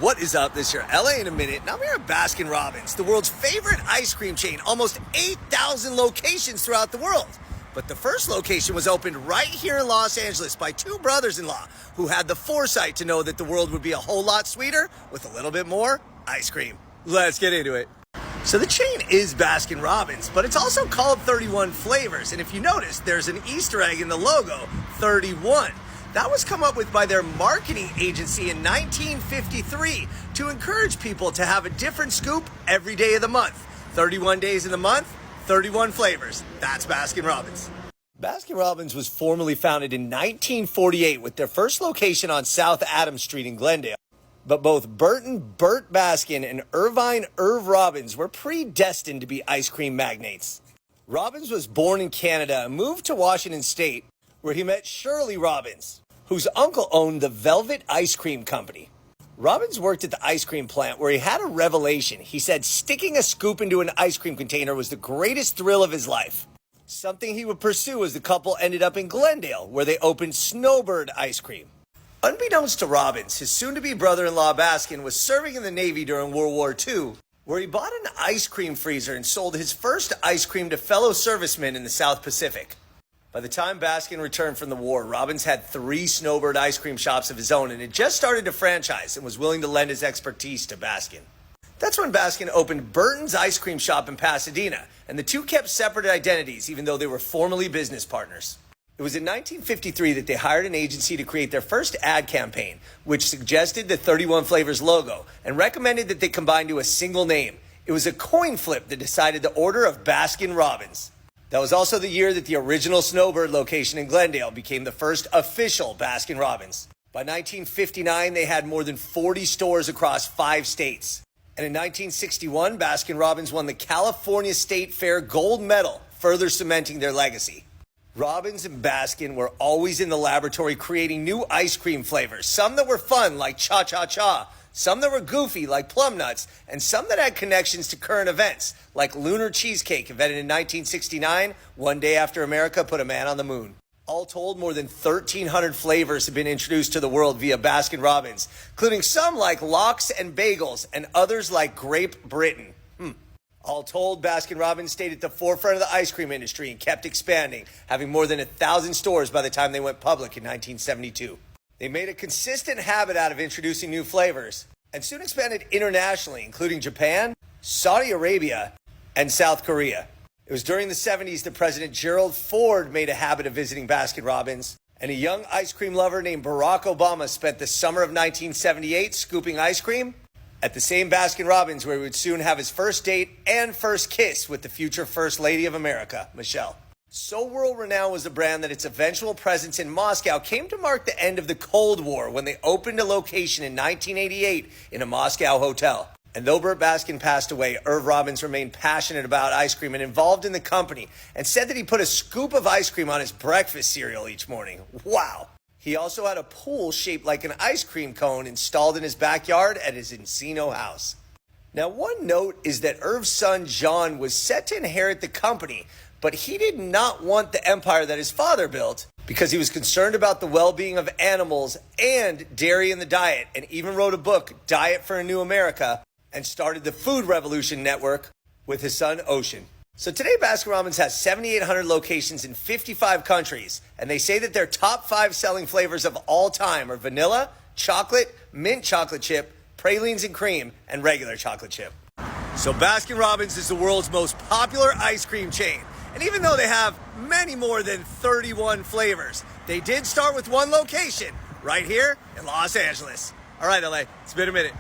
What is up? This is your LA in a minute, and I'm here at Baskin-Robbins, the world's favorite ice cream chain, almost 8,000 locations throughout the world. But the first location was opened right here in Los Angeles by two brothers-in-law who had the foresight to know that the world would be a whole lot sweeter with a little bit more ice cream. Let's get into it. So the chain is Baskin-Robbins, but it's also called 31 Flavors. And if you notice, there's an Easter egg in the logo, 31. That was come up with by their marketing agency in 1953 to encourage people to have a different scoop every day of the month. 31 days in the month, 31 flavors. That's Baskin-Robbins. Baskin-Robbins was formally founded in 1948 with their first location on South Adams Street in Glendale. But both Bert Baskin and Irvine Robbins were predestined to be ice cream magnates. Robbins was born in Canada and moved to Washington State, where he met Shirley Robbins, whose uncle owned the Velvet Ice Cream Company. Robbins worked at the ice cream plant where he had a revelation. He said sticking a scoop into an ice cream container was the greatest thrill of his life, something he would pursue as the couple ended up in Glendale, where they opened Snowbird Ice Cream. Unbeknownst to Robbins, his soon-to-be brother-in-law Baskin was serving in the Navy during World War II, where he bought an ice cream freezer and sold his first ice cream to fellow servicemen in the South Pacific. By the time Baskin returned from the war, Robbins had 3 Snowbird ice cream shops of his own and had just started to franchise and was willing to lend his expertise to Baskin. That's when Baskin opened Burton's Ice Cream Shop in Pasadena, and the two kept separate identities even though they were formerly business partners. It was in 1953 that they hired an agency to create their first ad campaign, which suggested the 31 Flavors logo and recommended that they combine to a single name. It was a coin flip that decided the order of Baskin-Robbins. That was also the year that the original Snowbird location in Glendale became the first official Baskin-Robbins. By 1959, they had more than 40 stores across 5 states. And in 1961, Baskin-Robbins won the California State Fair gold medal, further cementing their legacy. Robbins and Baskin were always in the laboratory creating new ice cream flavors, some that were fun like Cha-Cha-Cha, some that were goofy like Plum Nuts, and some that had connections to current events like Lunar Cheesecake, invented in 1969, one day after America put a man on the moon. All told, more than 1,300 flavors have been introduced to the world via Baskin-Robbins, including some like lox and bagels and others like Grape Britain. All told, Baskin-Robbins stayed at the forefront of the ice cream industry and kept expanding, having more than 1,000 stores by the time they went public in 1972. They made a consistent habit out of introducing new flavors and soon expanded internationally, including Japan, Saudi Arabia, and South Korea. It was during the 70s that President Gerald Ford made a habit of visiting Baskin-Robbins, and a young ice cream lover named Barack Obama spent the summer of 1978 scooping ice cream at the same Baskin-Robbins where he would soon have his first date and first kiss with the future First Lady of America, Michelle. So world-renowned was the brand that its eventual presence in Moscow came to mark the end of the Cold War when they opened a location in 1988 in a Moscow hotel. And though Bert Baskin passed away, Irv Robbins remained passionate about ice cream and involved in the company, and said that he put a scoop of ice cream on his breakfast cereal each morning. Wow! He also had a pool shaped like an ice cream cone installed in his backyard at his Encino house. Now, one note is that Irv's son John was set to inherit the company, but he did not want the empire that his father built because he was concerned about the well-being of animals and dairy in the diet, and even wrote a book, Diet for a New America, and started the Food Revolution Network with his son Ocean. So today, Baskin-Robbins has 7,800 locations in 55 countries, and they say that their top 5 selling flavors of all time are vanilla, chocolate, mint chocolate chip, pralines and cream, and regular chocolate chip. So Baskin-Robbins is the world's most popular ice cream chain. And even though they have many more than 31 flavors, they did start with one location right here in Los Angeles. All right, LA, it's been a minute.